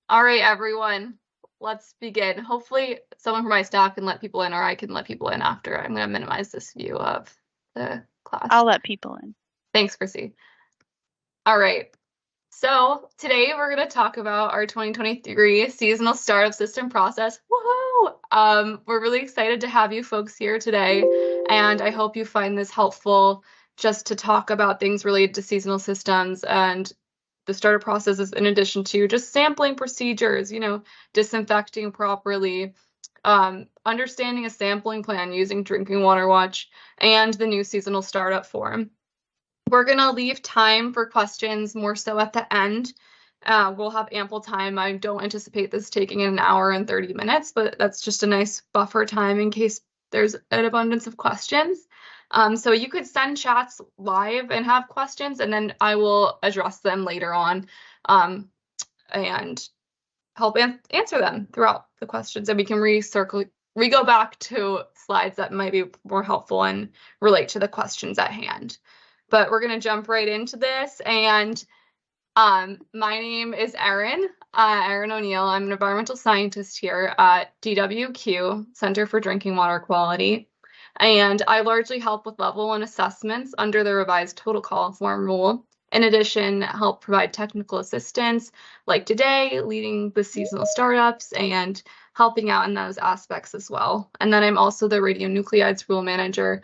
All right, everyone, let's begin. Hopefully, someone from my staff can let people in, or I can let people in after. I'm going to minimize this view of the I'll class. let people in. Thanks, Chrissy. All right. So today we're going to talk about our 2023 seasonal startup system process. Woohoo! We're really excited to have you folks here today, and I hope you find this helpful just to talk about things related to seasonal systems and the startup processes in addition to just sampling procedures, disinfecting properly, understanding a sampling plan using Drinking Water Watch, and the new seasonal startup form. We're going to leave time for questions more so at the end. We'll have ample time. I don't anticipate this taking an hour and 30 minutes, but that's just a nice buffer time in case there's an abundance of questions. So you could send chats live and have questions, and then I will address them later on and help answer them throughout the questions. And we can go back to slides that might be more helpful and relate to the questions at hand. But we're going to jump right into this. And my name is Erin O'Neill. I'm an environmental scientist here at DWQ, Center for Drinking Water Quality. And I largely help with level 1 assessments under the revised total call form rule. In addition, help provide technical assistance, like today, leading the seasonal startups and helping out in those aspects as well. And then I'm also the radionuclides rule manager,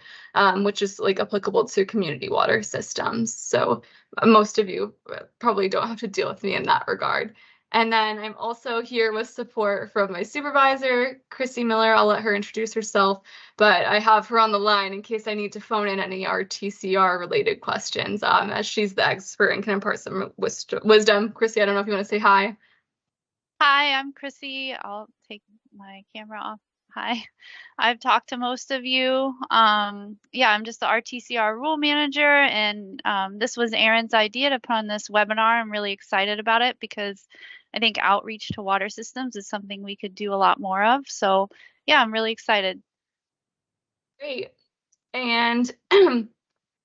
which is like applicable to community water systems. So most of you probably don't have to deal with me in that regard. And then I'm also here with support from my supervisor, Chrissy Miller. I'll let her introduce herself, but I have her on the line in case I need to phone in any RTCR related questions, as she's the expert and can impart some wisdom. Chrissy, I don't know if you want to say hi. Hi, I'm Chrissy. I'll take my camera off. Hi. I've talked to most of you. Yeah, I'm just the RTCR rule manager, and this was Erin's idea to put on this webinar. I'm really excited about it because I think outreach to water systems is something we could do a lot more of. So, yeah, I'm really excited. Great. And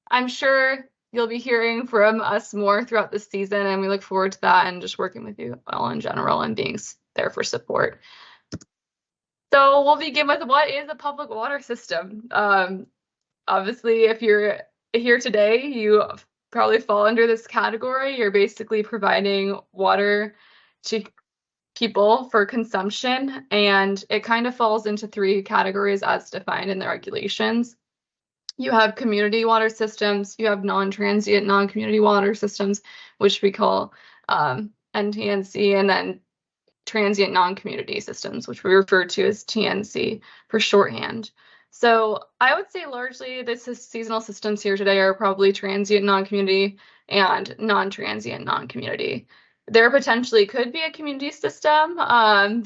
I'm sure you'll be hearing from us more throughout the season, and we look forward to that and just working with you all in general and being there for support. So we'll begin with what is a public water system? Obviously, if you're here today, you probably fall under this category. You're basically providing water to people for consumption, and it kind of falls into three categories as defined in the regulations. You have community water systems, you have non-transient, non-community water systems, which we call NTNC, and then transient non-community systems, which we refer to as TNC for shorthand. So I would say largely the seasonal systems here today are probably transient non-community and non-transient non-community. There potentially could be a community system,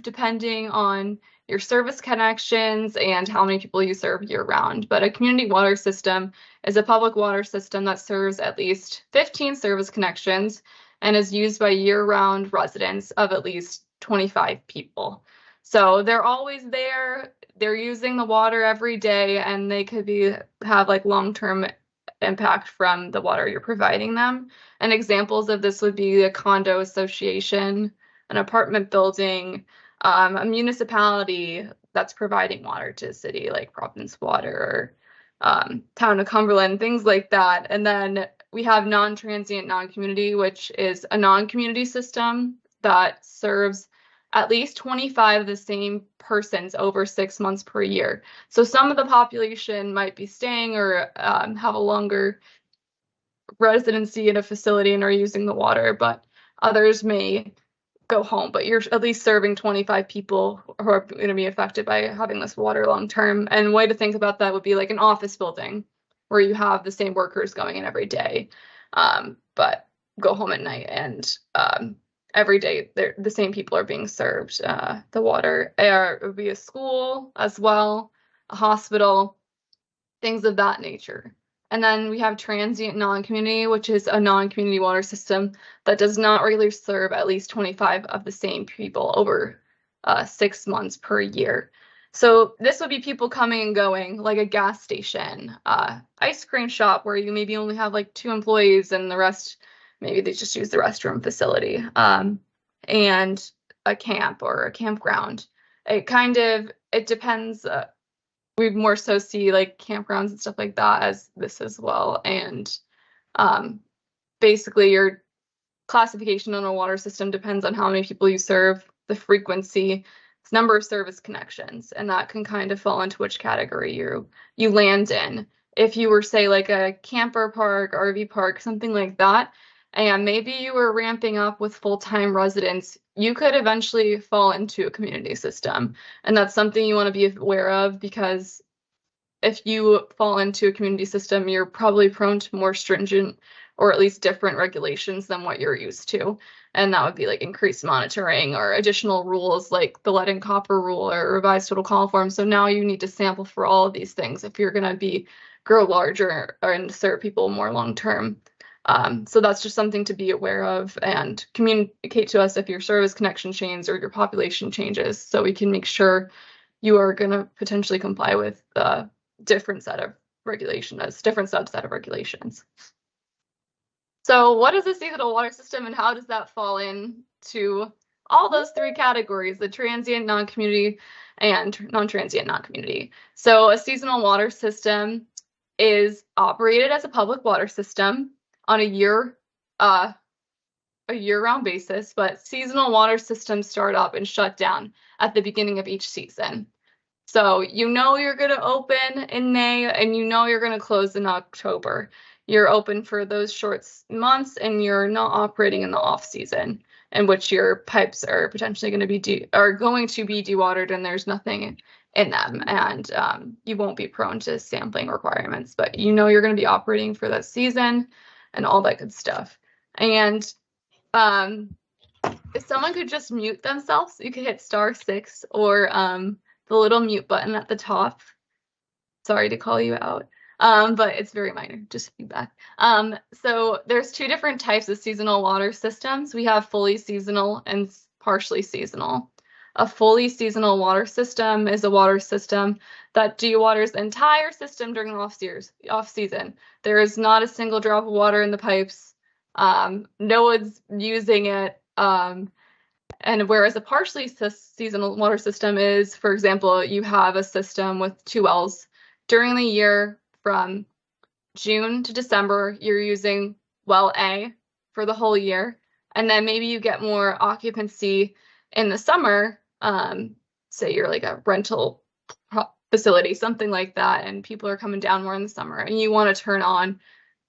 depending on your service connections and how many people you serve year-round. But a community water system is a public water system that serves at least 15 service connections and is used by year-round residents of at least 25 people. So they're always there. They're using the water every day, and they could have like long-term impact from the water you're providing them. And examples of this would be a condo association, an apartment building, a municipality that's providing water to a city like Providence Water or Town of Cumberland, things like that. And then we have non-transient non-community, which is a non-community system that serves at least 25 of the same persons over 6 months per year. So some of the population might be staying or have a longer residency in a facility and are using the water, but others may go home. But you're at least serving 25 people who are going to be affected by having this water long term. And a way to think about that would be like an office building where you have the same workers going in every day, but go home at night, and every day the same people are being served the water. It would be a school as well, a hospital, things of that nature. And then we have transient non-community, which is a non-community water system that does not regularly serve at least 25 of the same people over 6 months per year. So this would be people coming and going, like a gas station, ice cream shop where you maybe only have like 2 employees and the rest, maybe they just use the restroom facility. And a camp or a campground. It depends. We more so see like campgrounds and stuff like that as this as well. And basically, your classification on a water system depends on how many people you serve, the frequency, number of service connections, and that can kind of fall into which category you land in. If you were, say, like a camper park, RV park, something like that, and maybe you were ramping up with full-time residents, you could eventually fall into a community system. And that's something you want to be aware of, because if you fall into a community system, you're probably prone to more stringent or at least different regulations than what you're used to. And that would be like increased monitoring or additional rules like the lead and copper rule or revised total coliform. So now you need to sample for all of these things if you're going to grow larger and serve people more long term. So that's just something to be aware of, and communicate to us if your service connection changes or your population changes, so we can make sure you are going to potentially comply with the different set of regulations, different subset of regulations. So what is a seasonal water system, and how does that fall into all those three categories, the transient, non-community, and non-transient, non-community? So a seasonal water system is operated as a public water system on a year-round basis, but seasonal water systems start up and shut down at the beginning of each season. So you know you're going to open in May and you know you're going to close in October. You're open for those short months and you're not operating in the off season, in which your pipes are potentially going to be dewatered and there's nothing in them, and you won't be prone to sampling requirements, but you know you're going to be operating for that season and all that good stuff. And if someone could just mute themselves, you could hit *6 or the little mute button at the top. Sorry to call you out, but it's very minor, just feedback. So there's two different types of seasonal water systems. We have fully seasonal and partially seasonal. A fully seasonal water system is a water system that dewaters the entire system during the off season. There is not a single drop of water in the pipes. No one's using it. And whereas a partially seasonal water system is, for example, you have a system with 2 wells. During the year from June to December, you're using well A for the whole year. And then maybe you get more occupancy in the summer. Say you're like a rental facility, something like that, and people are coming down more in the summer, and you want to turn on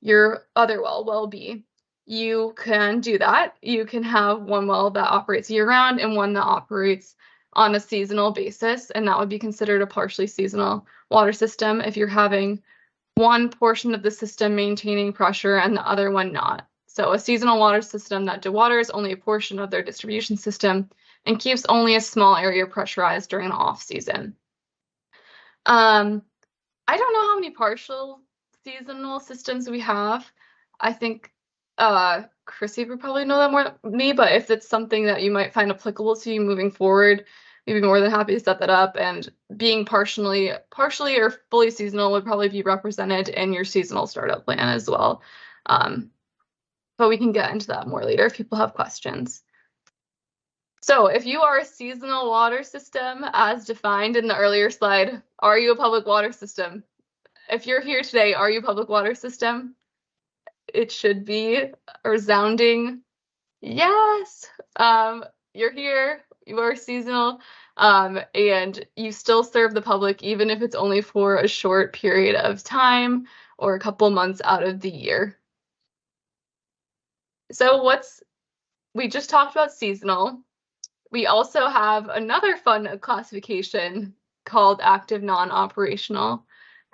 your other well B. You can do that. You can have one well that operates year-round and one that operates on a seasonal basis, and that would be considered a partially seasonal water system if you're having one portion of the system maintaining pressure and the other one not. So a seasonal water system that dewaters only a portion of their distribution system and keeps only a small area pressurized during the off-season. I don't know how many partial seasonal systems we have. I think Chrissy would probably know that more than me, but if it's something that you might find applicable to you moving forward, we'd be more than happy to set that up. And being partially or fully seasonal would probably be represented in your seasonal startup plan as well. But we can get into that more later if people have questions. So if you are a seasonal water system as defined in the earlier slide, are you a public water system? If you're here today, are you a public water system? It should be a resounding yes. You're here, you are seasonal, and you still serve the public even if it's only for a short period of time or a couple months out of the year. So we just talked about seasonal. We also have another fun classification called active non-operational.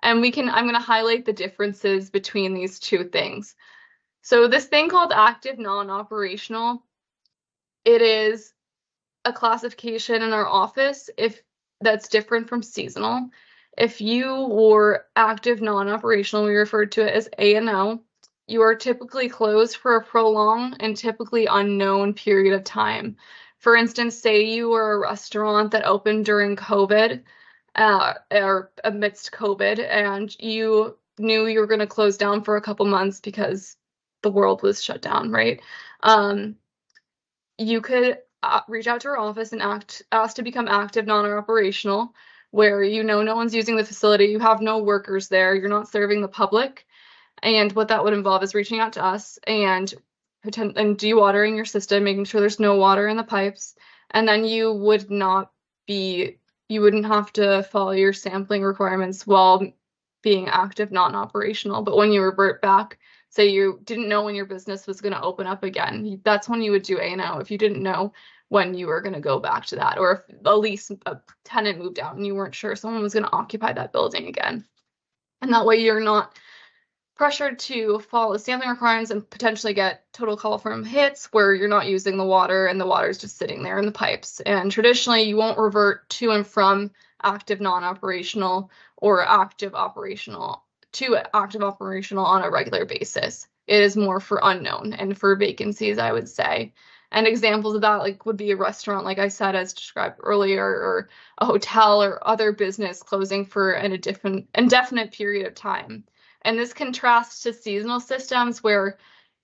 And I'm going to highlight the differences between these two things. So this thing called active non-operational, it is a classification in our office that's different from seasonal. If you were active non-operational, we refer to it as A&O. You are typically closed for a prolonged and typically unknown period of time. For instance, say you were a restaurant that opened during COVID, or amidst COVID, and you knew you were going to close down for a couple months because the world was shut down, right? You could reach out to our office and ask to become active non-operational, where no one's using the facility, you have no workers there, you're not serving the public. And what that would involve is reaching out to us and dewatering your system, making sure there's no water in the pipes. And then you wouldn't have to follow your sampling requirements while being active non-operational. But when you revert back, say you didn't know when your business was going to open up again, that's when you would do A&O if you didn't know when you were going to go back to that, or if a tenant moved out and you weren't sure someone was going to occupy that building again. And that way you're not pressured to follow the sampling requirements and potentially get total coliform hits where you're not using the water and the water is just sitting there in the pipes. And traditionally, you won't revert to and from active non-operational or active operational to active operational on a regular basis. It is more for unknown and for vacancies, I would say. And examples of that would be a restaurant, like I said, as described earlier, or a hotel or other business closing for an indefinite period of time. And this contrasts to seasonal systems where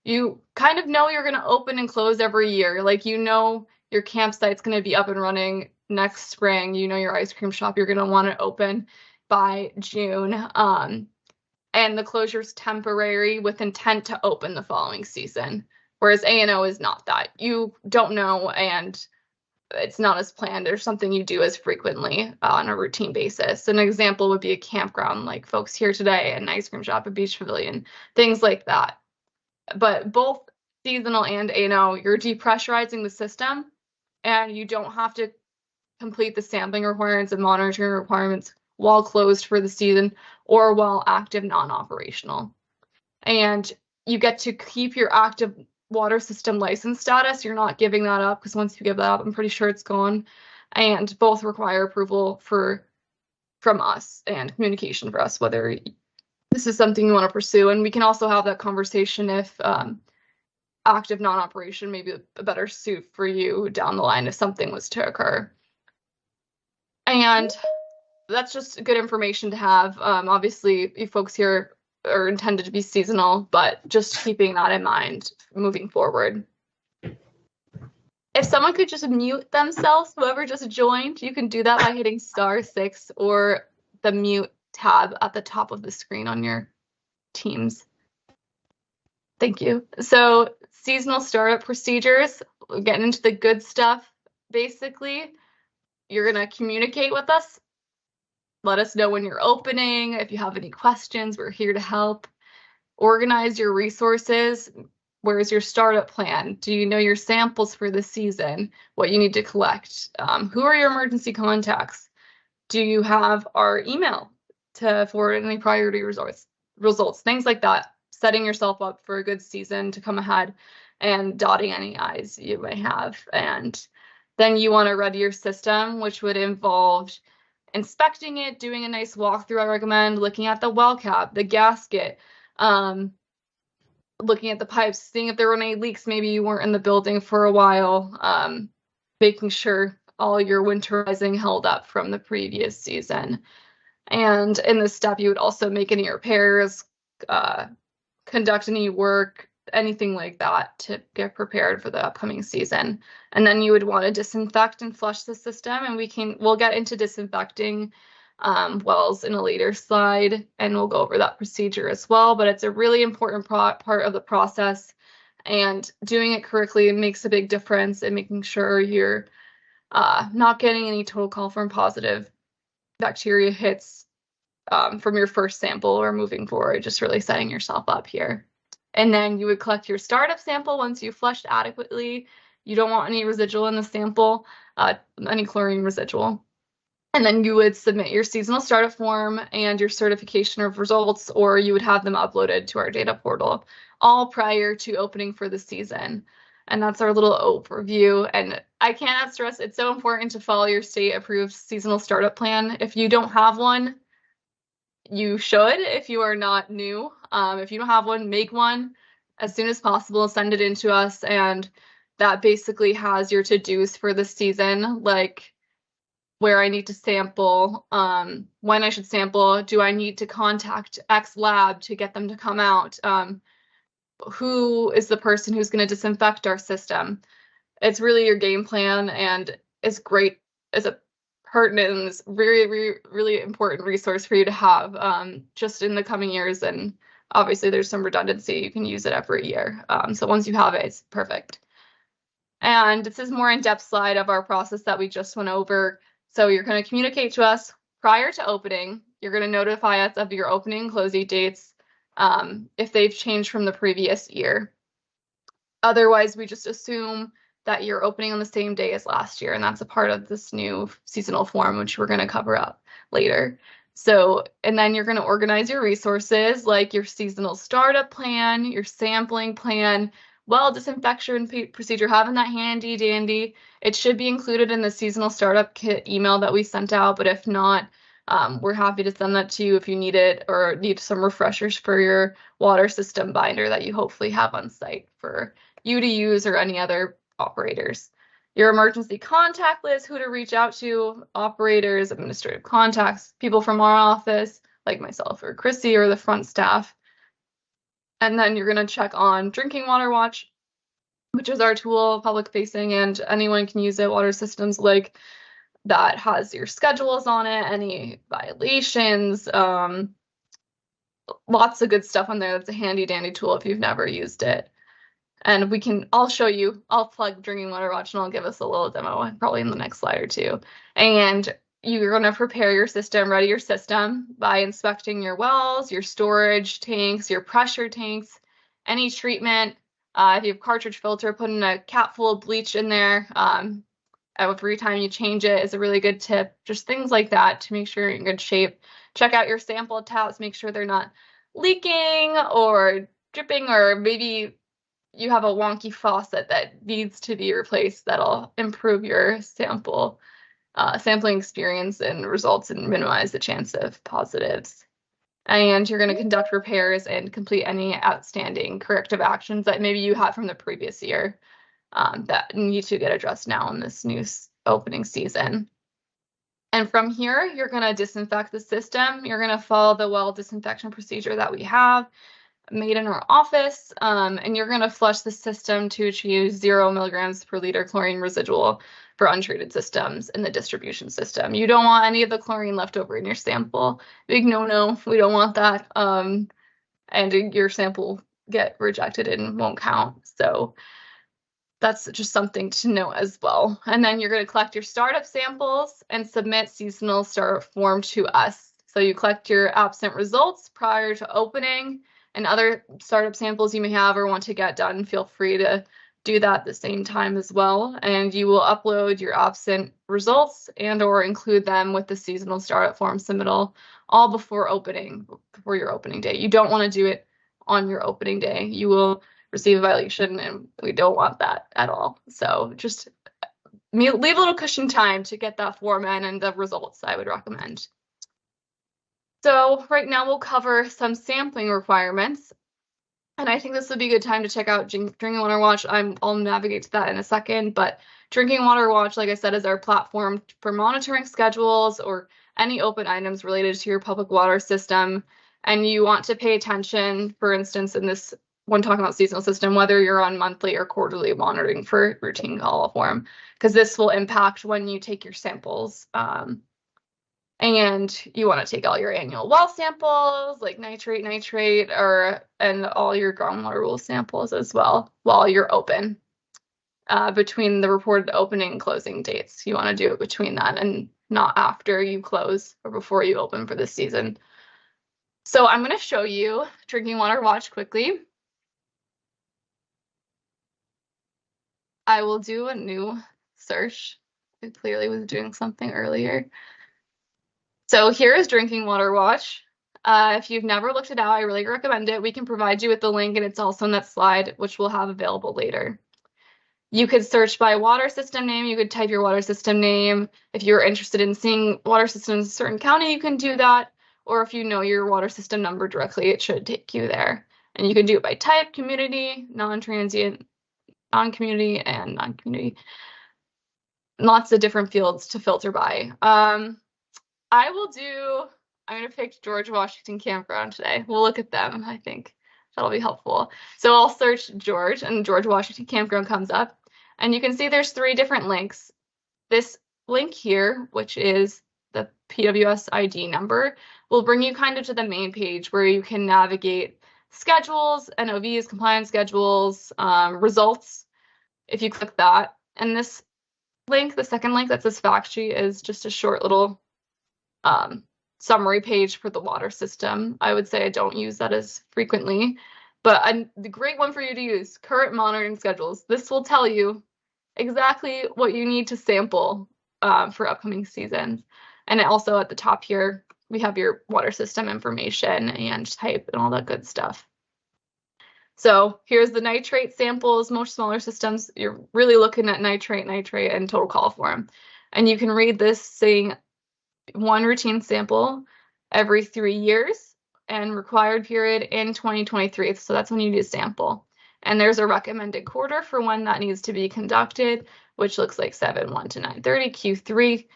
you kind of know you're going to open and close every year. Your campsite's going to be up and running next spring. Your ice cream shop, you're going to want to open by June. And the closure's temporary with intent to open the following season. Whereas A&O is not that. You don't know, and it's not as planned or something you do as frequently on a routine basis. An example would be a campground like folks here today, an ice cream shop, a beach pavilion, things like that. But both seasonal and A&O, you're depressurizing the system and you don't have to complete the sampling requirements and monitoring requirements while closed for the season or while active non-operational. And you get to keep your active water system license status. You're not giving that up, because once you give that up, I'm pretty sure it's gone. And both require approval from us and communication for us, whether this is something you want to pursue. And we can also have that conversation if active non-operation may be a better suit for you down the line if something was to occur. And that's just good information to have. Obviously, you folks here are intended to be seasonal, but just keeping that in mind moving forward. If someone could just mute themselves, whoever just joined, you can do that by hitting *6 or the mute tab at the top of the screen on your Teams. Thank you. So, seasonal startup procedures, we're getting into the good stuff. Basically, you're going to communicate with us. Let us know when you're opening. If you have any questions, we're here to help. Organize your resources. Where's your startup plan? Do you know your samples for the season? What you need to collect? Who are your emergency contacts? Do you have our email to forward any priority results? Things like that. Setting yourself up for a good season to come ahead and dotting any I's you may have. And then you want to ready your system, which would involve inspecting it, doing a nice walkthrough, I recommend, looking at the well cap, the gasket, looking at the pipes, seeing if there were any leaks. Maybe you weren't in the building for a while, making sure all your winterizing held up from the previous season. And in this step, you would also make any repairs, conduct any work, anything like that to get prepared for the upcoming season. And then you would want to disinfect and flush the system, and we'll get into disinfecting wells in a later slide, and we'll go over that procedure as well. But it's a really important part of the process, and doing it correctly makes a big difference in making sure you're not getting any total coliform positive bacteria hits from your first sample or moving forward, just really setting yourself up here. And then you would collect your startup sample once you flushed adequately. You don't want any residual in the sample, any chlorine residual. And then you would submit your seasonal startup form and your certification of results, or you would have them uploaded to our data portal, all prior to opening for the season. And that's our little overview. And I cannot stress, it's so important to follow your state-approved seasonal startup plan. If you don't have one, you should if you are not new. If you don't have one, make one as soon as possible, send it in to us, and that basically has your to-dos for the season, like where I need to sample, when I should sample, do I need to contact X lab to get them to come out, who is the person who's going to disinfect our system. it's really your game plan, and it's great as a pertinent and it's really important resource for you to have just in the coming years. And obviously, there's some redundancy. You can use it every year. So once you have it, it's perfect. And this is more in-depth slide of our process that we just went over. So you're going to communicate to us prior to opening. You're going to notify us of your opening and closing dates if they've changed from the previous year. Otherwise, we just assume that you're opening on the same day as last year, and that's a part of this new seasonal form, which we're going to cover up later. So, and then you're going to organize your resources like your seasonal startup plan, your sampling plan, well, disinfection procedure, having that handy dandy. It should be included in the seasonal startup kit email that we sent out, but if not, we're happy to send that to you if you need it or need some refreshers for your water system binder that you hopefully have on site for you to use or any other operators. Your emergency contact list, who to reach out to, operators, administrative contacts, people from our office, like myself or Chrissy or the front staff. And then you're going to check on Drinking Water Watch, which is our tool, public facing, and anyone can use it. Water systems like that has your schedules on it, any violations, lots of good stuff on there. That's a handy dandy tool if you've never used it. And I'll show you, I'll plug Drinking Water Watch and I'll give us a little demo probably in the next slide or two. And you're going to prepare your system, ready your system by inspecting your wells, your storage tanks, your pressure tanks, any treatment. If you have cartridge filter, putting a cap full of bleach in there every time you change it is a really good tip. Just things like that to make sure you're in good shape. Check out your sample taps, make sure they're not leaking or dripping, or maybe you have a wonky faucet that needs to be replaced. That'll improve your sampling experience and results and minimize the chance of positives. And you're going to conduct repairs and complete any outstanding corrective actions that maybe you had from the previous year that need to get addressed now in this new opening season. And from here, you're going to disinfect the system. You're going to follow the well disinfection procedure that we have made in our office, and you're going to flush the system to achieve 0 milligrams per liter chlorine residual for untreated systems in the distribution system. You don't want any of the chlorine left over in your sample. Big no-no, we don't want that, and your sample get rejected and won't count. So that's just something to know as well. And then you're going to collect your startup samples and submit seasonal startup form to us. So you collect your absent results prior to opening, and other startup samples you may have or want to get done, feel free to do that at the same time as well. And you will upload your absent results and or include them with the seasonal startup form submittal all before your opening day. You don't want to do it on your opening day. You will receive a violation, and we don't want that at all. So just leave a little cushion time to get that form in and the results, I would recommend. So right now we'll cover some sampling requirements, and I think this would be a good time to check out Drinking Water Watch. I'll navigate to that in a second, but Drinking Water Watch, like I said, is our platform for monitoring schedules or any open items related to your public water system. And you want to pay attention, for instance, in this when talking about seasonal system, whether you're on monthly or quarterly monitoring for routine call form, because this will impact when you take your samples. And you want to take all your annual well samples, like nitrate, and all your groundwater rule samples as well while you're open. Between the reported opening and closing dates, you want to do it between that and not after you close or before you open for this season. So I'm going to show you Drinking Water Watch quickly. I will do a new search. I clearly was doing something earlier. So here is Drinking Water Watch. If you've never looked it out, I really recommend it. We can provide you with the link, and it's also in that slide, which we'll have available later. You could search by water system name. You could type your water system name. If you're interested in seeing water systems in a certain county, you can do that. Or if you know your water system number directly, it should take you there. And you can do it by type, community, non-transient, non-community, and non-community. Lots of different fields to filter by. I'm going to pick George Washington Campground today. We'll look at them. I think that'll be helpful. So I'll search George, and George Washington Campground comes up. And you can see there's 3 different links. This link here, which is the PWS ID number, will bring you kind of to the main page where you can navigate schedules, NOVs, compliance schedules, results, if you click that. And this link, the second link, that's this fact sheet, is just a short little summary page for the water system. I would say I don't use that as frequently, but the great one for you to use, current monitoring schedules. This will tell you exactly what you need to sample for upcoming seasons. And also at the top here, we have your water system information and type and all that good stuff. So here's the nitrate samples. Most smaller systems, you're really looking at nitrate, and total coliform. And you can read this saying 1 routine sample every 3 years and required period in 2023. So that's when you need to sample. And there's a recommended quarter for when that needs to be conducted, which looks like 7/1 to 9/30 Q3.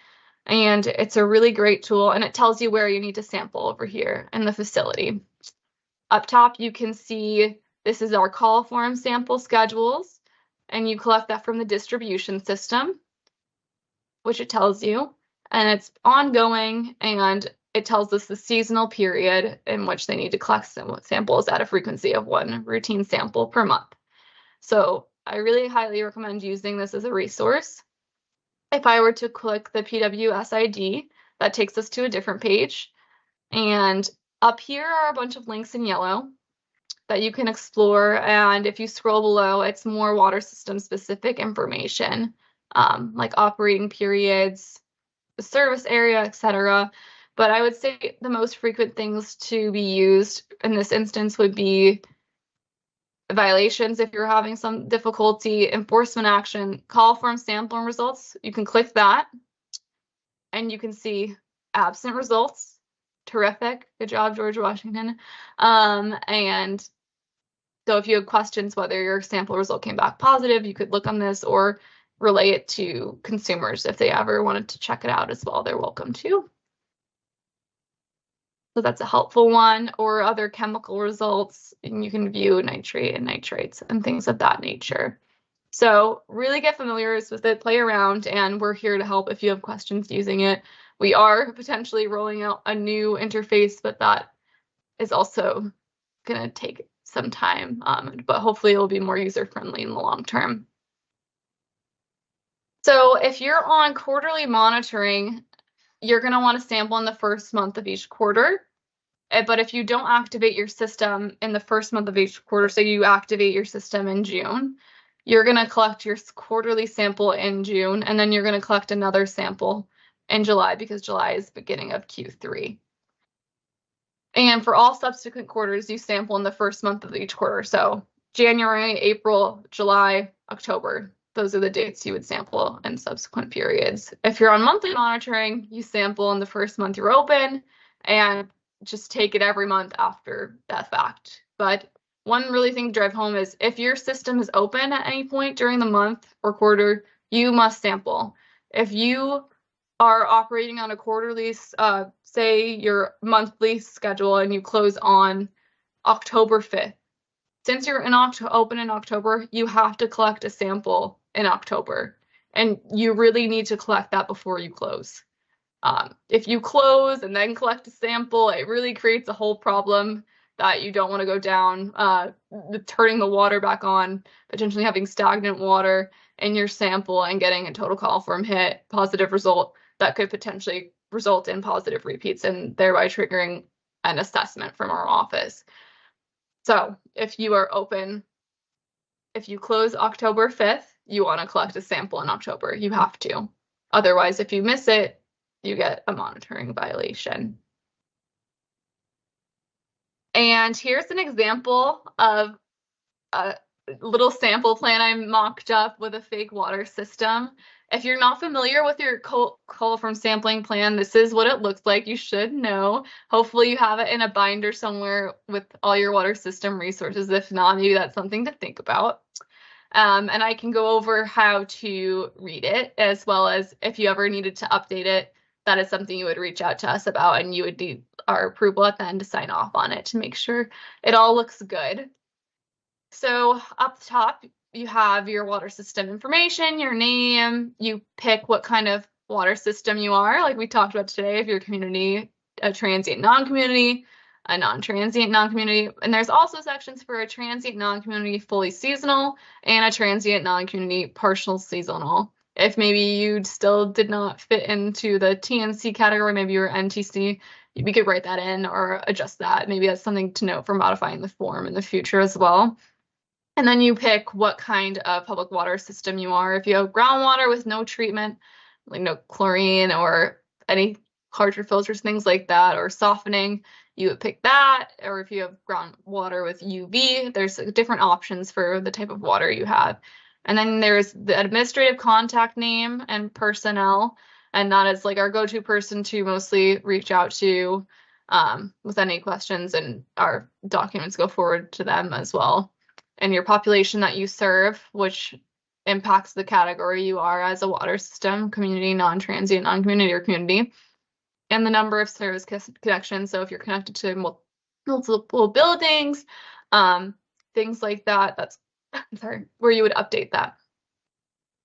And it's a really great tool, and it tells you where you need to sample over here in the facility. Up top, you can see this is our coliform sample schedules, and you collect that from the distribution system, which it tells you, and it's ongoing, and it tells us the seasonal period in which they need to collect samples at a frequency of 1 routine sample per month. So I really highly recommend using this as a resource. If I were to click the PWS ID, that takes us to a different page. And up here are a bunch of links in yellow that you can explore. And if you scroll below, it's more water system specific information, like operating periods, the service area, etc. But I would say the most frequent things to be used in this instance would be violations if you're having some difficulty, enforcement action, coliform sampling results. You can click that and you can see absent results. Terrific. Good job, George Washington. And so if you have questions whether your sample result came back positive, you could look on this or relay it to consumers if they ever wanted to check it out as well. They're welcome to. So that's a helpful one, or other chemical results, and you can view nitrate and nitrates and things of that nature. So really get familiar with it, play around, and we're here to help if you have questions using it. We are potentially rolling out a new interface, but that is also going to take some time, but hopefully it will be more user-friendly in the long term. So if you're on quarterly monitoring, you're going to want to sample in the first month of each quarter. But if you don't activate your system in the first month of each quarter, so you activate your system in June, you're going to collect your quarterly sample in June, and then you're going to collect another sample in July, because July is the beginning of Q3. And for all subsequent quarters, you sample in the first month of each quarter. So January, April, July, October. Those are the dates you would sample in subsequent periods. If you're on monthly monitoring, you sample in the first month you're open, and just take it every month after that fact. But one really thing to drive home is if your system is open at any point during the month or quarter, you must sample. If you are operating on a quarterly, say your monthly schedule, and you close on October 5th, since you're open in October, you have to collect a sample in October, and you really need to collect that before you close. If you close and then collect a sample, it really creates a whole problem that you don't want to go down, turning the water back on, potentially having stagnant water in your sample and getting a total coliform hit, positive result that could potentially result in positive repeats and thereby triggering an assessment from our office. So if you are open, if you close October 5th, you want to collect a sample in October. You have to. Otherwise, if you miss it, you get a monitoring violation. And here's an example of a little sample plan I mocked up with a fake water system. If you're not familiar with your coliform sampling plan, this is what it looks like. You should know. Hopefully you have it in a binder somewhere with all your water system resources. If not, maybe that's something to think about. And I can go over how to read it, as well as if you ever needed to update it, that is something you would reach out to us about, and you would need our approval at the end to sign off on it to make sure it all looks good. So up top, you have your water system information, your name, you pick what kind of water system you are, like we talked about today, if you're a community, a transient non-community, a non-transient non-community, and there's also sections for a transient non-community fully seasonal and a transient non-community partial seasonal. If maybe you still did not fit into the TNC category, maybe you were NTC, we could write that in or adjust that. Maybe that's something to note for modifying the form in the future as well. And then you pick what kind of public water system you are. If you have groundwater with no treatment, like no chlorine or any hydro filters, things like that, or softening, you would pick that. Or if you have groundwater with UV, there's different options for the type of water you have. And then there's the administrative contact name and personnel, and that is like our go-to person to mostly reach out to with any questions, and our documents go forward to them as well. And your population that you serve, which impacts the category you are as a water system, community, non-transient, non-community, or community, and the number of service connections. So if you're connected to multiple buildings, things like that, that's where you would update that.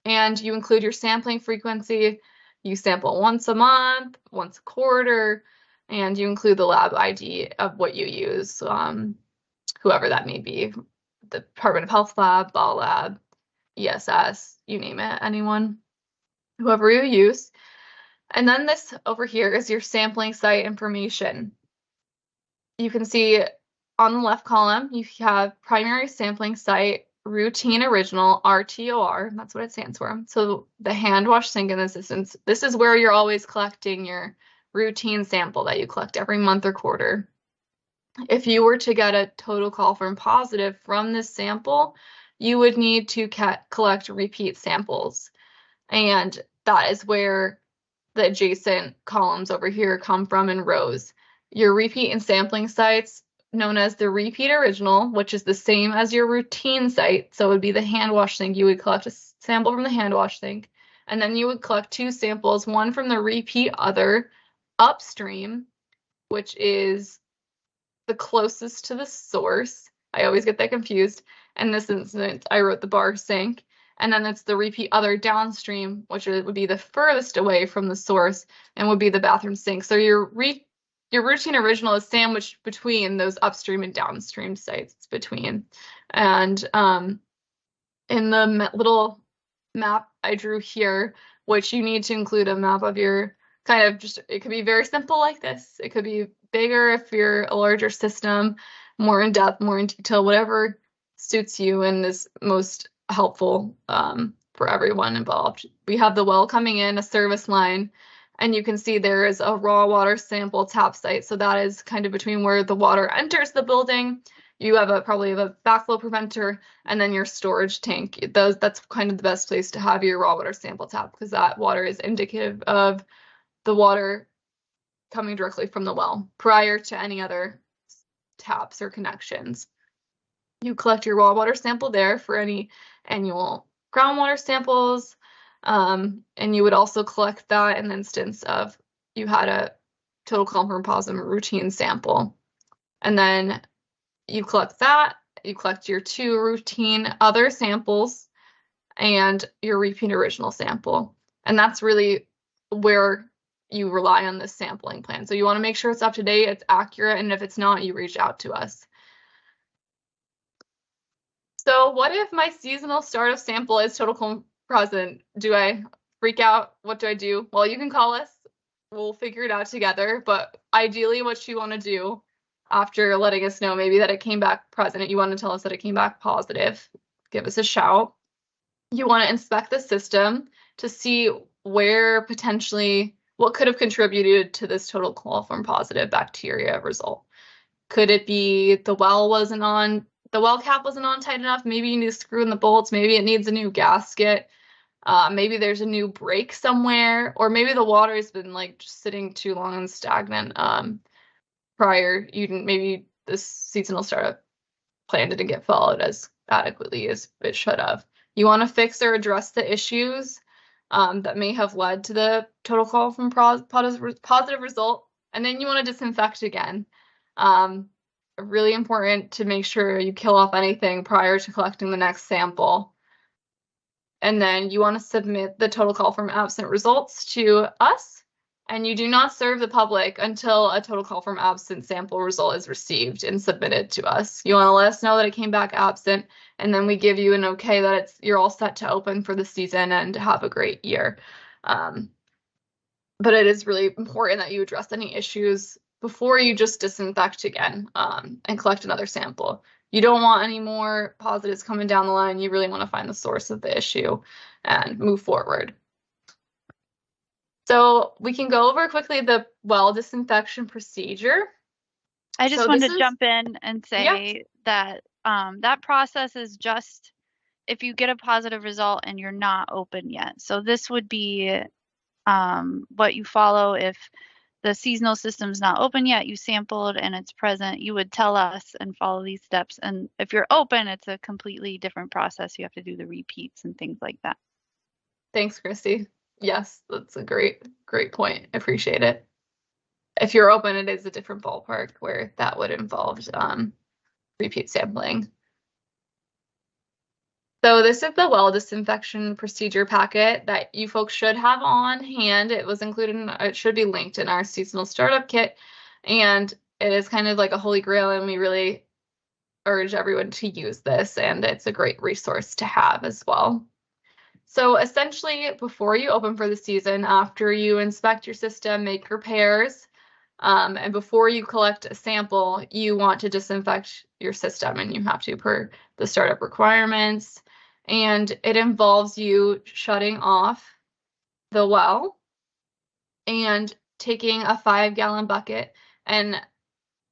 And you include your sampling frequency. You sample once a month, once a quarter, and you include the lab ID of what you use, whoever that may be, the Department of Health lab, Ball lab, ESS, you name it, anyone, whoever you use. And then this over here is your sampling site information. You can see on the left column, you have primary sampling site, routine original, RTOR, that's what it stands for. So the hand wash sink in this instance, this is where you're always collecting your routine sample that you collect every month or quarter. If you were to get a total coliform positive from this sample, you would need to collect repeat samples. And that is where the adjacent columns over here come from in rows. Your repeat and sampling sites, known as the repeat original, which is the same as your routine site. So it would be the hand wash sink. You would collect a sample from the hand wash sink, and then you would collect two samples, one from the repeat other upstream, which is the closest to the source. I always get that confused. In this instance, I wrote the bar sink. And then it's the repeat other downstream, which would be the furthest away from the source and would be the bathroom sink. So your routine original is sandwiched between those upstream and downstream sites. It's between. And in the little map I drew here, which you need to include a map of your kind of just, it could be very simple like this. It could be bigger if you're a larger system, more in depth, more in detail, whatever suits you and is most helpful for everyone involved. We have the well coming in, a service line, and you can see there is a raw water sample tap site. So that is kind of between where the water enters the building. You have probably have a backflow preventer and then your storage tank. That's kind of the best place to have your raw water sample tap, because that water is indicative of the water coming directly from the well prior to any other taps or connections. You collect your raw water sample there for any annual groundwater samples, and you would also collect that in the instance of you had a total coliform positive routine sample. And then you collect that, you collect your two routine other samples and your repeat original sample. And that's really where you rely on this sampling plan. So you want to make sure it's up to date, it's accurate, and if it's not, you reach out to us. So what if my seasonal startup sample is total coliform positive? Do I freak out? What do I do? Well, you can call us. We'll figure it out together. But ideally, what you want to do after letting us know maybe that it came back positive, you want to tell us that it came back positive, give us a shout. You want to inspect the system to see where potentially, what could have contributed to this total coliform positive bacteria result. Could it be the well cap wasn't on tight enough? Maybe you need to screw in the bolts. Maybe it needs a new gasket. Maybe there's a new break somewhere, or maybe the water has been like just sitting too long and stagnant prior. Maybe this seasonal startup plan didn't get followed as adequately as it should have. You want to fix or address the issues that may have led to the total coliform positive result, and then you want to disinfect again. Really important to make sure you kill off anything prior to collecting the next sample. And then you want to submit the total call form absent results to us, and you do not serve the public until a total call form absent sample result is received and submitted to us. You want to let us know that it came back absent, and then we give you an okay that you're all set to open for the season and have a great year. But it is really important that you address any issues before you just disinfect again, and collect another sample. You don't want any more positives coming down the line. You really want to find the source of the issue and move forward. So we can go over quickly the well disinfection procedure. I just wanted to jump in and say that that process is just if you get a positive result and you're not open yet. So this would be what you follow if the seasonal system's not open yet, you sampled and it's present, you would tell us and follow these steps. And if you're open, it's a completely different process. You have to do the repeats and things like that. Thanks, Christy. Yes, that's a great point. I appreciate it. If you're open, it is a different ballpark where that would involve repeat sampling. So this is the well disinfection procedure packet that you folks should have on hand. It was included it should be linked in our seasonal startup kit, and it is kind of like a holy grail, and we really urge everyone to use this, and it's a great resource to have as well. So essentially, before you open for the season, after you inspect your system, make repairs, and before you collect a sample, you want to disinfect your system, and you have to per the startup requirements. And it involves you shutting off the well and taking a 5-gallon bucket and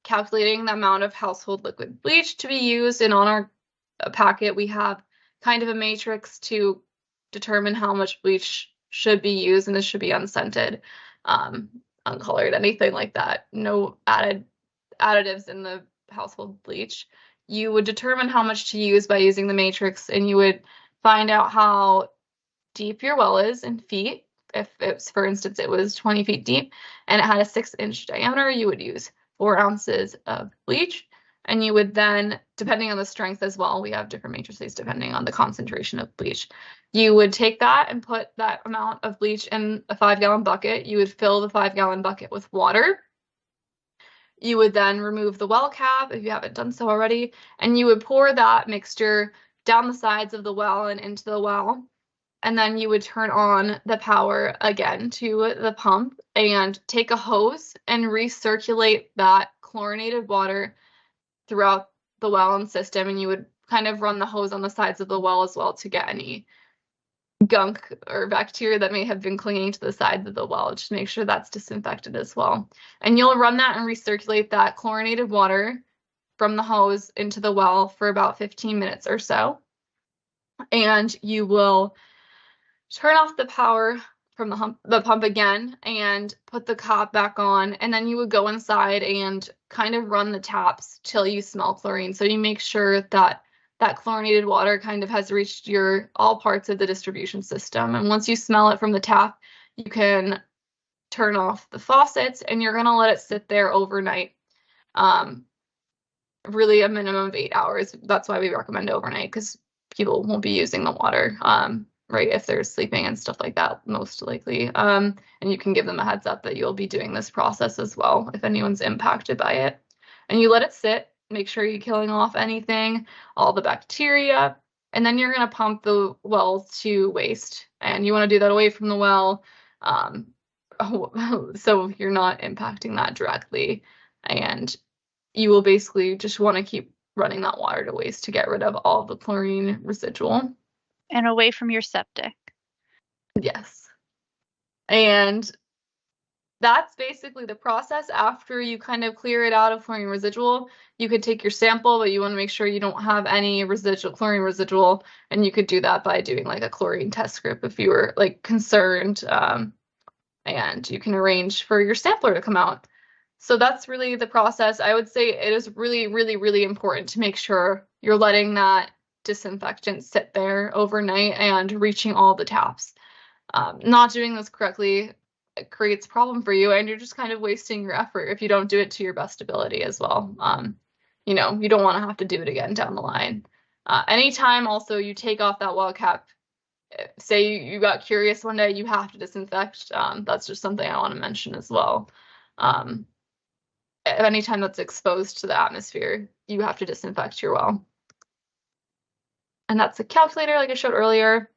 calculating the amount of household liquid bleach to be used. And on our packet, we have kind of a matrix to determine how much bleach should be used, and this should be unscented, uncolored, anything like that. No additives in the household bleach. You would determine how much to use by using the matrix, and you would find out how deep your well is in feet. If it's, for instance, it was 20 feet deep and it had a 6-inch diameter, you would use 4 ounces of bleach. And you would then, depending on the strength as well, we have different matrices depending on the concentration of bleach. You would take that and put that amount of bleach in a 5-gallon bucket. You would fill the 5-gallon bucket with water. You would then remove the well cap if you haven't done so already, and you would pour that mixture down the sides of the well and into the well. And then you would turn on the power again to the pump and take a hose and recirculate that chlorinated water throughout the well and system. And you would kind of run the hose on the sides of the well as well to get any gunk or bacteria that may have been clinging to the sides of the well, just make sure that's disinfected as well. And you'll run that and recirculate that chlorinated water from the hose into the well for about 15 minutes or so. And you will turn off the power from the pump again and put the cap back on, and then you would go inside and kind of run the taps till you smell chlorine. So you make sure that that chlorinated water kind of has reached all parts of the distribution system. And once you smell it from the tap, you can turn off the faucets, and you're going to let it sit there overnight. Really a minimum of 8 hours. That's why we recommend overnight, because people won't be using the water, right, if they're sleeping and stuff like that, most likely. And you can give them a heads up that you'll be doing this process as well if anyone's impacted by it. And you let it sit. Make sure you're killing off anything, all the bacteria, and then you're going to pump the well to waste. And you want to do that away from the well, so you're not impacting that directly. And you will basically just want to keep running that water to waste to get rid of all the chlorine residual. And away from your septic. Yes. And that's basically the process. After you kind of clear it out of chlorine residual, you could take your sample, but you want to make sure you don't have any chlorine residual, and you could do that by doing like a chlorine test strip if you were like concerned, and you can arrange for your sampler to come out. So that's really the process. I would say it is really, really, really important to make sure you're letting that disinfectant sit there overnight and reaching all the taps. Not doing this correctly, it creates a problem for you, and you're just kind of wasting your effort if you don't do it to your best ability as well. You don't want to have to do it again down the line. Anytime also you take off that well cap, say you got curious one day, you have to disinfect. That's just something I want to mention as well. Um, Anytime that's exposed to the atmosphere, you have to disinfect your well. And that's a calculator, like I showed earlier.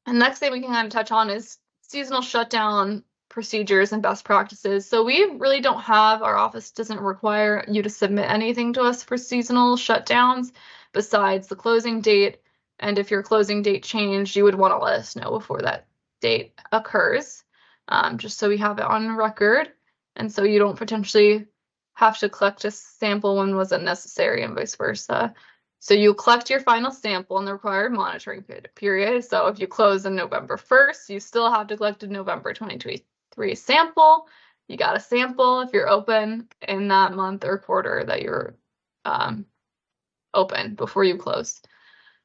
And the next thing we can kind of touch on is seasonal shutdown procedures and best practices. So we really don't have, our office doesn't require you to submit anything to us for seasonal shutdowns besides the closing date. And if your closing date changed, you would want to let us know before that date occurs, just so we have it on record. And so you don't potentially have to collect a sample when wasn't necessary and vice versa. So you collect your final sample in the required monitoring period. So if you close on November 1st, you still have to collect a November 2023 sample. You got a sample if you're open in that month or quarter that you're open before you close.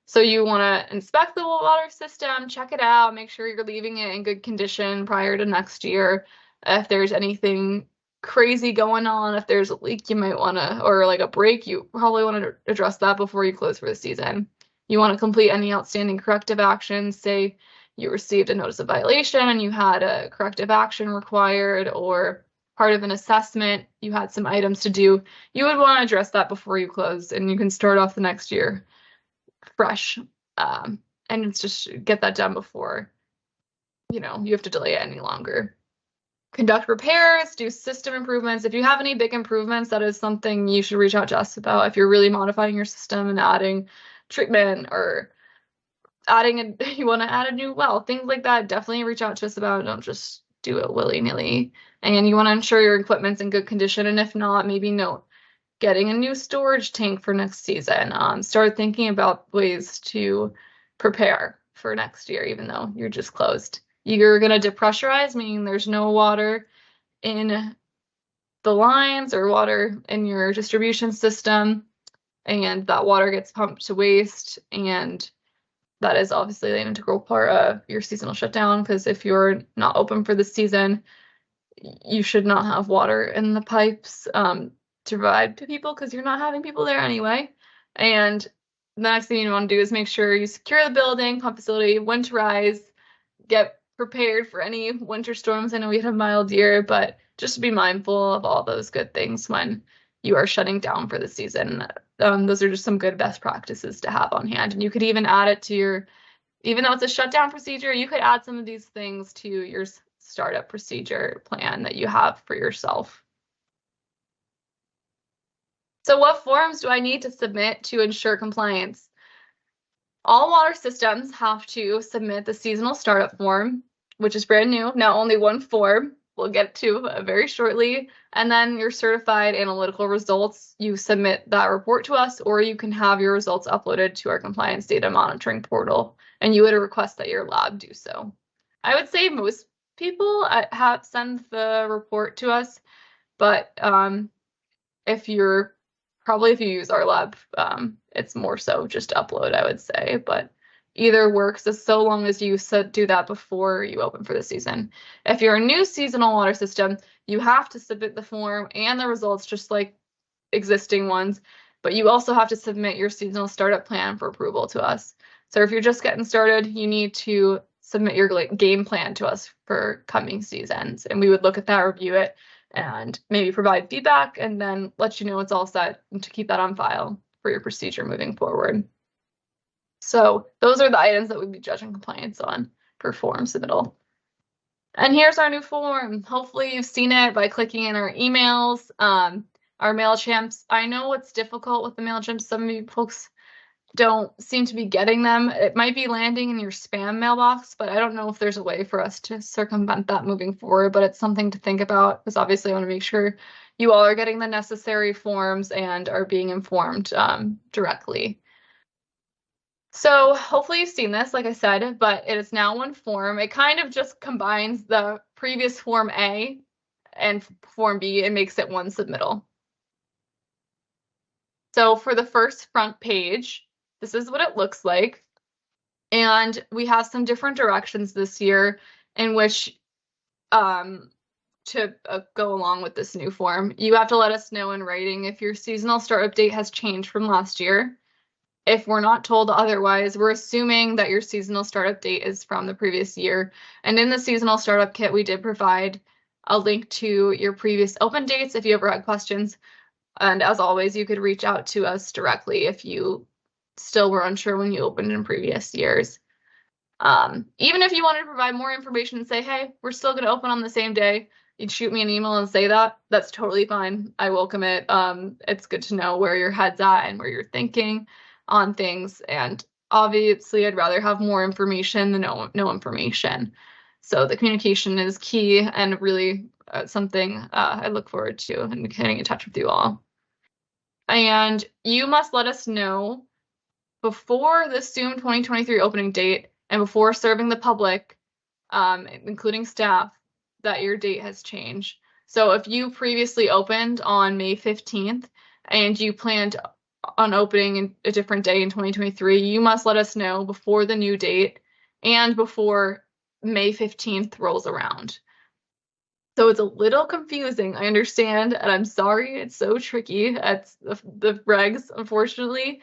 So you want to inspect the water system, check it out, make sure you're leaving it in good condition prior to next year. If there's anything crazy going on, if there's a leak you might want to, or like a break, you probably want to address that before you close for the season. You want to complete any outstanding corrective actions. Say you received a notice of violation and you had a corrective action required, or part of an assessment, you had some items to do. You would want to address that before you close, and you can start off the next year fresh. And it's just get that done before, you have to delay it any longer. Conduct repairs, do system improvements. If you have any big improvements, that is something you should reach out to us about. If you're really modifying your system and adding treatment or you want to add a new well, things like that, definitely reach out to us about it. Don't just do it willy-nilly. And you want to ensure your equipment's in good condition. And if not, maybe note getting a new storage tank for next season. Start thinking about ways to prepare for next year, even though you're just closed. You're going to depressurize, meaning there's no water in the lines or water in your distribution system, and that water gets pumped to waste, and that is obviously an integral part of your seasonal shutdown, because if you're not open for the season, you should not have water in the pipes to provide to people, because you're not having people there anyway. And the next thing you want to do is make sure you secure the building, pump facility, winterize, get prepared for any winter storms. I know we had a mild year, but just be mindful of all those good things when you are shutting down for the season. Those are just some good best practices to have on hand. And you could even add it to even though it's a shutdown procedure, you could add some of these things to your startup procedure plan that you have for yourself. So what forms do I need to submit to ensure compliance? All water systems have to submit the seasonal startup form, which is brand new. Now only one form. We'll get to very shortly. And then your certified analytical results, you submit that report to us, or you can have your results uploaded to our compliance data monitoring portal, and you would request that your lab do so. I would say most people send the report to us, but if you use our lab, it's more so just upload, I would say, but either works as so long as you do that before you open for the season. If you're a new seasonal water system, you have to submit the form and the results just like existing ones, but you also have to submit your seasonal startup plan for approval to us. So if you're just getting started, you need to submit your game plan to us for coming seasons, and we would look at that, review it, and maybe provide feedback, and then let you know it's all set and to keep that on file for your procedure moving forward. So those are the items that we'd be judging compliance on for form submittal. And here's our new form. Hopefully you've seen it by clicking in our emails, our MailChimps. I know what's difficult with the MailChimps. Some of you folks don't seem to be getting them. It might be landing in your spam mailbox, but I don't know if there's a way for us to circumvent that moving forward, but it's something to think about, because obviously I want to make sure you all are getting the necessary forms and are being informed directly. So hopefully you've seen this, like I said, but it is now one form. It kind of just combines the previous Form A and Form B and makes it one submittal. So for the first front page, this is what it looks like. And we have some different directions this year in which to go along with this new form. You have to let us know in writing if your seasonal startup date has changed from last year. If we're not told otherwise, we're assuming that your seasonal startup date is from the previous year. And in the seasonal startup kit, we did provide a link to your previous open dates if you ever had questions. And as always, you could reach out to us directly if you still were unsure when you opened in previous years. Even if you wanted to provide more information and say, hey, we're still going to open on the same day, you'd shoot me an email and say that. That's totally fine. I welcome it. It's good to know where your head's at and where you're thinking on things. And obviously, I'd rather have more information than no information. So the communication is key and really something I look forward to and getting in touch with you all. And you must let us know before the assumed 2023 opening date and before serving the public, including staff, that your date has changed. So if you previously opened on May 15th and you planned on opening a different day in 2023, you must let us know before the new date and before May 15th rolls around. So it's a little confusing, I understand, and I'm sorry it's so tricky. It's the regs, unfortunately.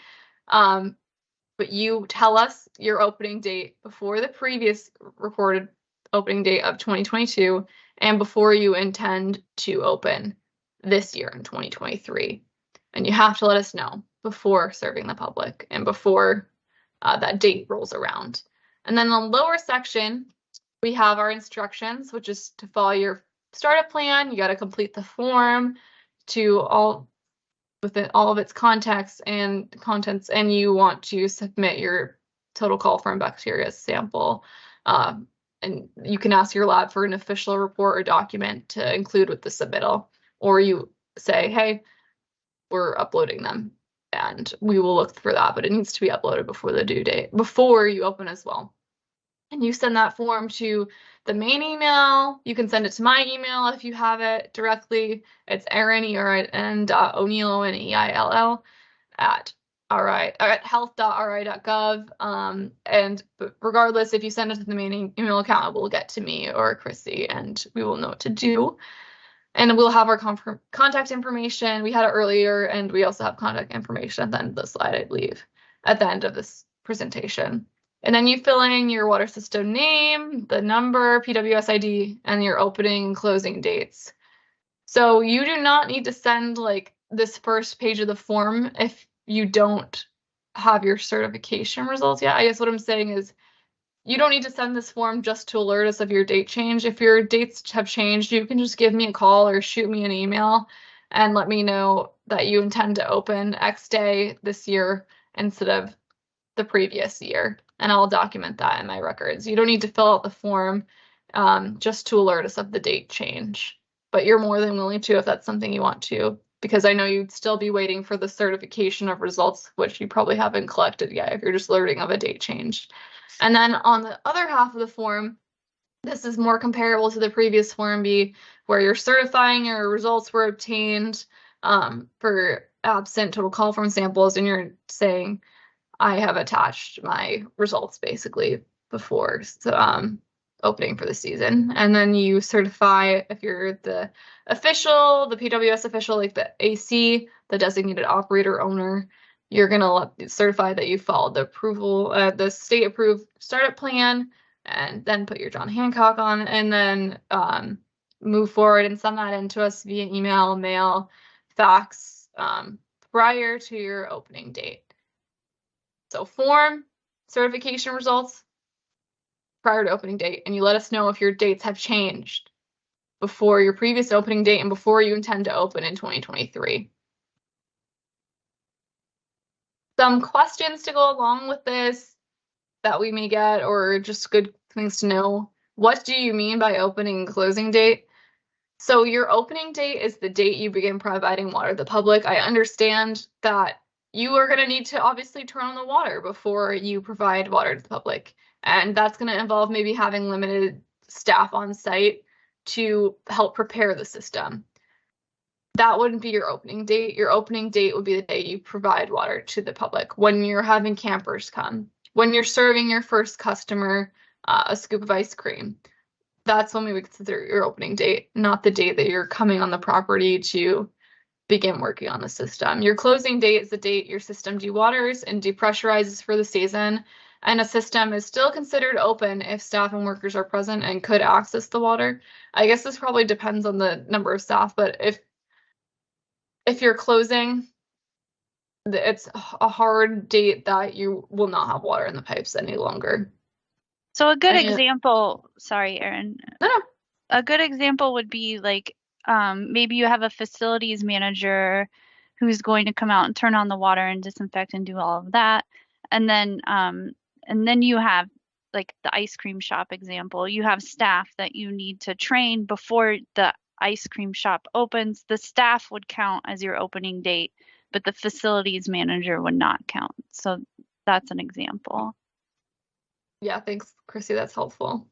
But you tell us your opening date before the previous recorded opening date of 2022 and before you intend to open this year in 2023. And you have to let us know before serving the public and before that date rolls around. And then in the lower section, we have our instructions, which is to follow your startup plan. You got to complete the form to all within all of its context and contents, and you want to submit your total coliform bacteria sample. And you can ask your lab for an official report or document to include with the submittal, or you say, hey, we're uploading them, and we will look for that, but it needs to be uploaded before the due date, before you open as well. And you send that form to the main email. You can send it to my email if you have it directly. It's Erin, and O'Neill, O-N-E-I-L-L, at health.ri.gov. And regardless, if you send it to the main email account, it will get to me or Chrissy, and we will know what to do. And we'll have our contact information. We had it earlier, and we also have contact information at the end of the slide, I believe, at the end of this presentation. And then you fill in your water system name, the number, PWS ID, and your opening and closing dates. So you do not need to send like this first page of the form if you don't have your certification results yet. I guess what I'm saying is you don't need to send this form just to alert us of your date change. If your dates have changed, you can just give me a call or shoot me an email and let me know that you intend to open X day this year instead of the previous year, and I'll document that in my records. You don't need to fill out the form just to alert us of the date change, but you're more than willing to if that's something you want to, because I know you'd still be waiting for the certification of results, which you probably haven't collected yet if you're just alerting of a date change. And then on the other half of the form, this is more comparable to the previous Form B, where you're certifying your results were obtained for absent total coliform samples, and you're saying, I have attached my results basically before opening for the season. And then you certify if you're the official, the PWS official, like the AC, the designated operator owner, you're going to certify that you followed the approval, the state approved startup plan, and then put your John Hancock on, and then move forward and send that in to us via email, mail, fax, prior to your opening date. So form, certification results prior to opening date, and you let us know if your dates have changed before your previous opening date and before you intend to open in 2023. Some questions to go along with this that we may get, or just good things to know. What do you mean by opening and closing date? So your opening date is the date you begin providing water to the public. I understand that you are going to need to obviously turn on the water before you provide water to the public. And that's going to involve maybe having limited staff on site to help prepare the system. That wouldn't be your opening date. Your opening date would be the day you provide water to the public, when you're having campers come, when you're serving your first customer a scoop of ice cream. That's when we would consider your opening date, not the date that you're coming on the property to begin working on the system. Your closing date is the date your system dewaters and depressurizes for the season, and a system is still considered open if staff and workers are present and could access the water. I guess this probably depends on the number of staff, but if you're closing, it's a hard date that you will not have water in the pipes any longer. So a good And example, sorry, Erin. no, no. A good example would be like maybe you have a facilities manager who's going to come out and turn on the water and disinfect and do all of that. And then you have like the ice cream shop example. You have staff that you need to train before the ice cream shop opens. The staff would count as your opening date, but the facilities manager would not count. So that's an example. Yeah, thanks, Chrissy. That's helpful.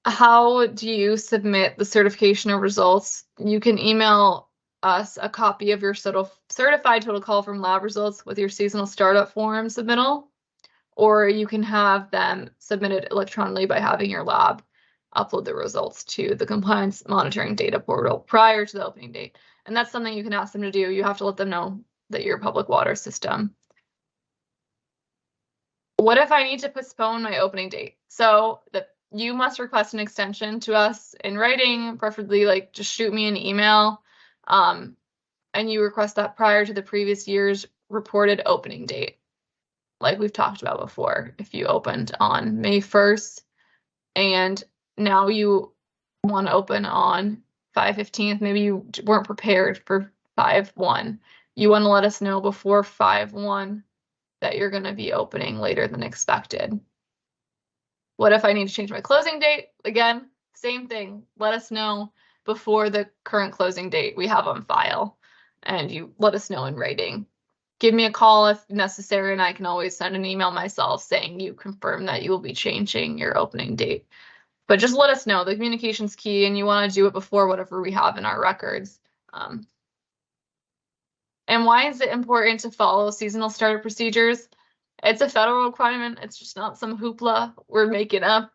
How do you submit the certification of results? You can email us a copy of your certified total call from lab results with your seasonal startup form submittal, or you can have them submitted electronically by having your lab upload the results to the compliance monitoring data portal prior to the opening date. And that's something you can ask them to do. You have to let them know that you're a public water system. What if I need to postpone my opening date? So you must request an extension to us in writing, preferably like just shoot me an email, and you request that prior to the previous year's reported opening date. Like we've talked about before, if you opened on May 1st and now you want to open on 5/15th, maybe you weren't prepared for 5/1. You want to let us know before 5/1 that you're going to be opening later than expected. What if I need to change my closing date? Again, same thing. Let us know before the current closing date we have on file, and you let us know in writing. Give me a call if necessary, and I can always send an email myself saying you confirm that you will be changing your opening date. But just let us know. The communication's key, and you want to do it before whatever we have in our records. And why is it important to follow seasonal startup procedures? It's a federal requirement. It's just not some hoopla we're making up.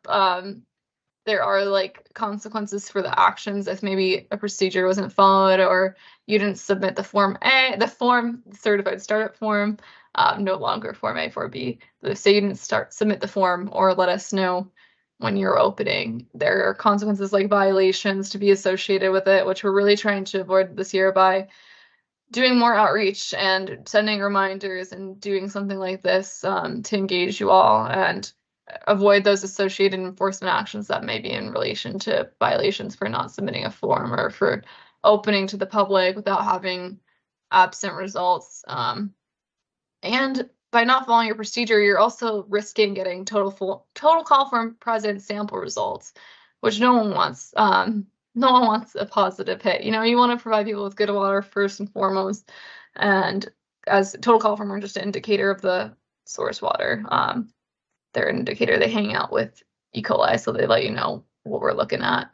There are like consequences for the actions if maybe a procedure wasn't followed or you didn't submit the Form A, the certified startup form, no longer Form A, 4B. Say you didn't submit the form or let us know when you're opening. There are consequences like violations to be associated with it, which we're really trying to avoid this year by doing more outreach and sending reminders and doing something like this to engage you all and avoid those associated enforcement actions that may be in relation to violations for not submitting a form or for opening to the public without having absent results. And by not following your procedure, you're also risking getting total call form present sample results, which no one wants. No one wants a positive hit. You want to provide people with good water first and foremost. And as total call form are just an indicator of the source water. They're an indicator. They hang out with E. coli, so they let you know what we're looking at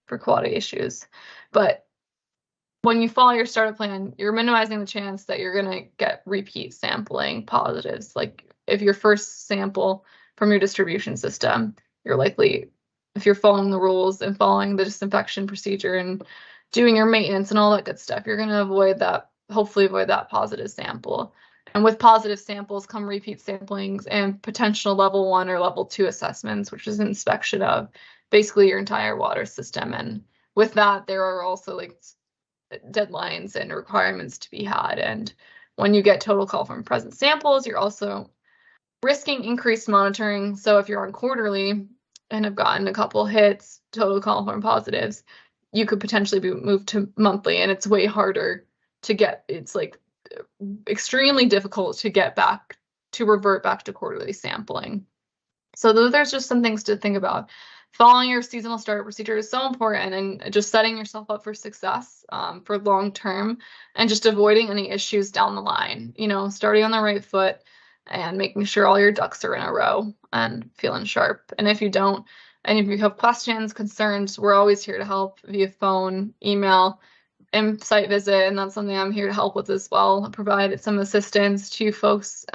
for quality issues. But when you follow your startup plan, you're minimizing the chance that you're going to get repeat sampling positives. Like if your first sample from your distribution system, you're likely, if you're following the rules and following the disinfection procedure and doing your maintenance and all that good stuff, you're going to hopefully avoid that positive sample. And with positive samples come repeat samplings and potential level 1 or level 2 assessments, which is an inspection of basically your entire water system. And with that, there are also like deadlines and requirements to be had. And when you get total call from present samples, you're also risking increased monitoring. So if you're on quarterly and have gotten a couple hits, total call form positives, you could potentially be moved to monthly, and it's way harder to get. It's like extremely difficult to revert back to quarterly sampling. So there's just some things to think about. Following your seasonal startup procedure is so important, and just setting yourself up for success for long term, and just avoiding any issues down the line. Starting on the right foot and making sure all your ducks are in a row and feeling sharp. And if you don't, and if you have questions, concerns, we're always here to help via phone, email, and site visit. And that's something I'm here to help with as well. Provide some assistance to folks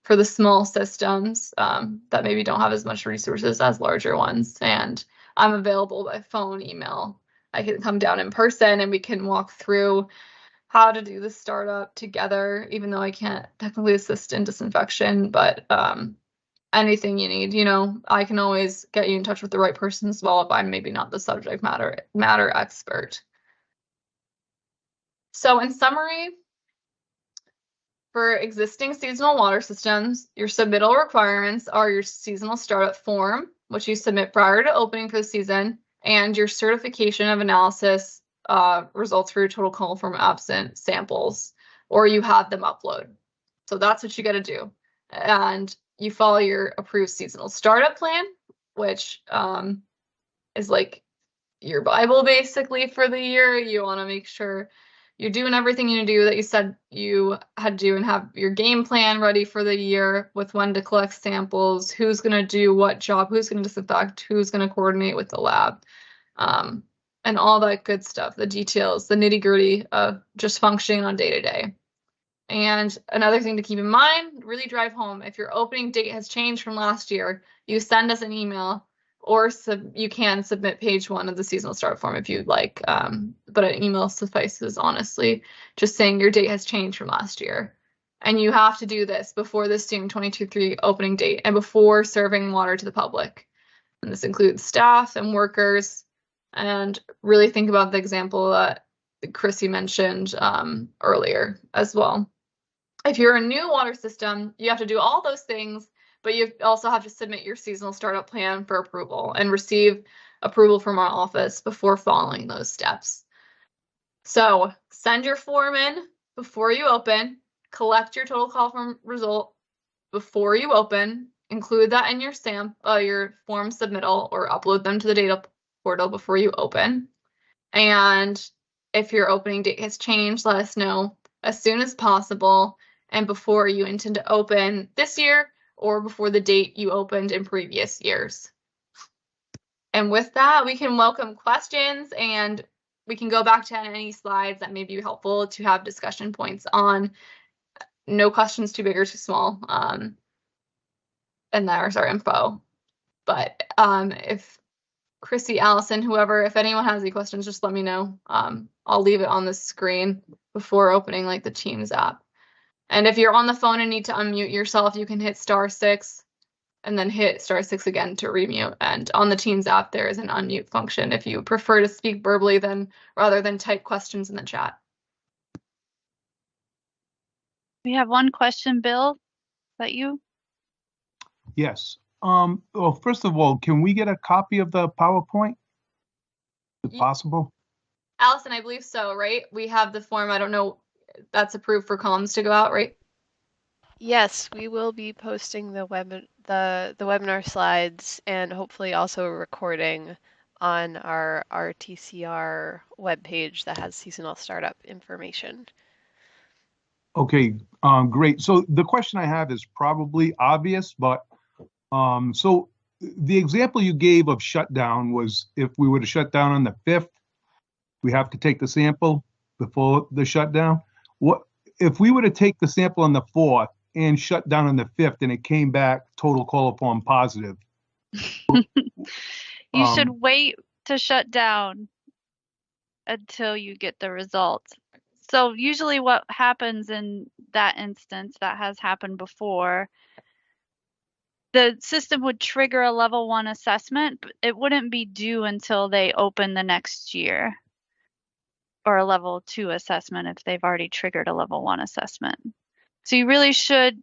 for the small systems that maybe don't have as much resources as larger ones. And I'm available by phone, email, I can come down in person and we can walk through how to do the startup together, even though I can't technically assist in disinfection, but anything you need, I can always get you in touch with the right person as well if I'm maybe not the subject matter expert. So in summary, for existing seasonal water systems, your submittal requirements are your seasonal startup form, which you submit prior to opening for the season, and your certification of analysis results for your total coliform absent samples, or you have them upload. So that's what you got to do. And you follow your approved seasonal startup plan, which is like your Bible basically for the year. You want to make sure you're doing everything you do that you said you had to do and have your game plan ready for the year with when to collect samples, who's going to do what job, who's going to disinfect, who's going to coordinate with the lab, and all that good stuff, the details, the nitty-gritty of just functioning on day-to-day. And another thing to keep in mind, really drive home, if your opening date has changed from last year, you send us an email, or you can submit page 1 of the seasonal start form if you'd like, but an email suffices, honestly, just saying your date has changed from last year. And you have to do this before the student 22-3 opening date and before serving water to the public. And this includes staff and workers, and really think about the example that Chrissy mentioned earlier as well. If you're a new water system, you have to do all those things, but you also have to submit your seasonal startup plan for approval and receive approval from our office before following those steps. So send your form in before you open, collect your total coliform result before you open, include that in your form submittal, or upload them to the data portal before you open. And if your opening date has changed, let us know as soon as possible and before you intend to open this year or before the date you opened in previous years. And with that, we can welcome questions, and we can go back to any slides that may be helpful to have discussion points on. No questions too big or too small. And there's our info. But if Chrissy, Allison, whoever, if anyone has any questions, just let me know. I'll leave it on the screen before opening like the Teams app. And if you're on the phone and need to unmute yourself, you can hit *6 and then hit *6 again to remute. And on the Teams app, there is an unmute function if you prefer to speak verbally rather than type questions in the chat. We have one question, Bill. Is that you? Yes. Well, first of all, can we get a copy of the PowerPoint? Is it possible? Allison, I believe so, right? We have the form. I don't know. That's approved for comms to go out, right? Yes, we will be posting the webinar slides and hopefully also a recording on our RTCR webpage that has seasonal startup information. Okay, great. So the question I have is probably obvious, but so the example you gave of shutdown was if we were to shut down on the 5th, we have to take the sample before the shutdown. What if we were to take the sample on the 4th and shut down on the 5th and it came back total coliform positive? You should wait to shut down until you get the results. So usually what happens in that instance, that has happened before, the system would trigger a level 1 assessment, but it wouldn't be due until they open the next year, or a level 2 assessment if they've already triggered a level 1 assessment. So you really should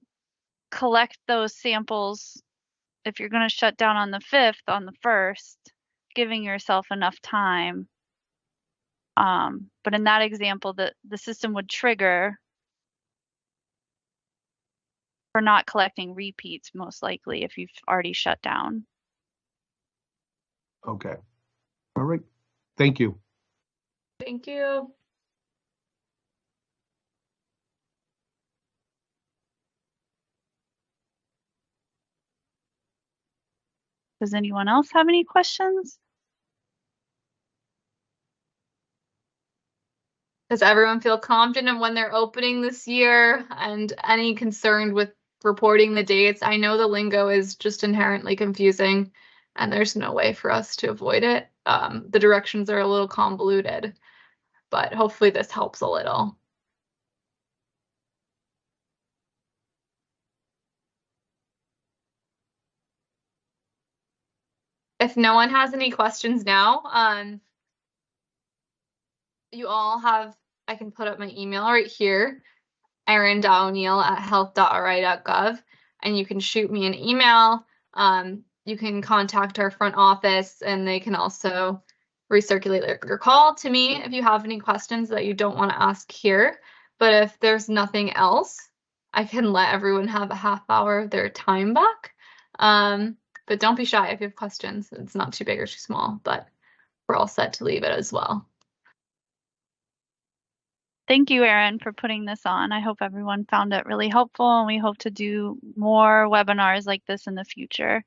collect those samples if you're going to shut down on the 5th, on the 1st, giving yourself enough time. But in that example, the system would trigger for not collecting repeats, most likely, if you've already shut down. Okay. All right. Thank you. Thank you. Does anyone else have any questions? Does everyone feel confident when they're opening this year, and any concern with reporting the dates? I know the lingo is just inherently confusing and there's no way for us to avoid it. the directions are a little convoluted, but hopefully this helps a little. If no one has any questions now, you all have, I can put up my email right here, erin.o'neill@health.ri.gov, and you can shoot me an email. You can contact our front office, and they can also recirculate your call to me if you have any questions that you don't want to ask here. But if there's nothing else, I can let everyone have a half hour of their time back. But don't be shy if you have questions. It's not too big or too small, but we're all set to leave it as well. Thank you, Erin, for putting this on. I hope everyone found it really helpful, and we hope to do more webinars like this in the future.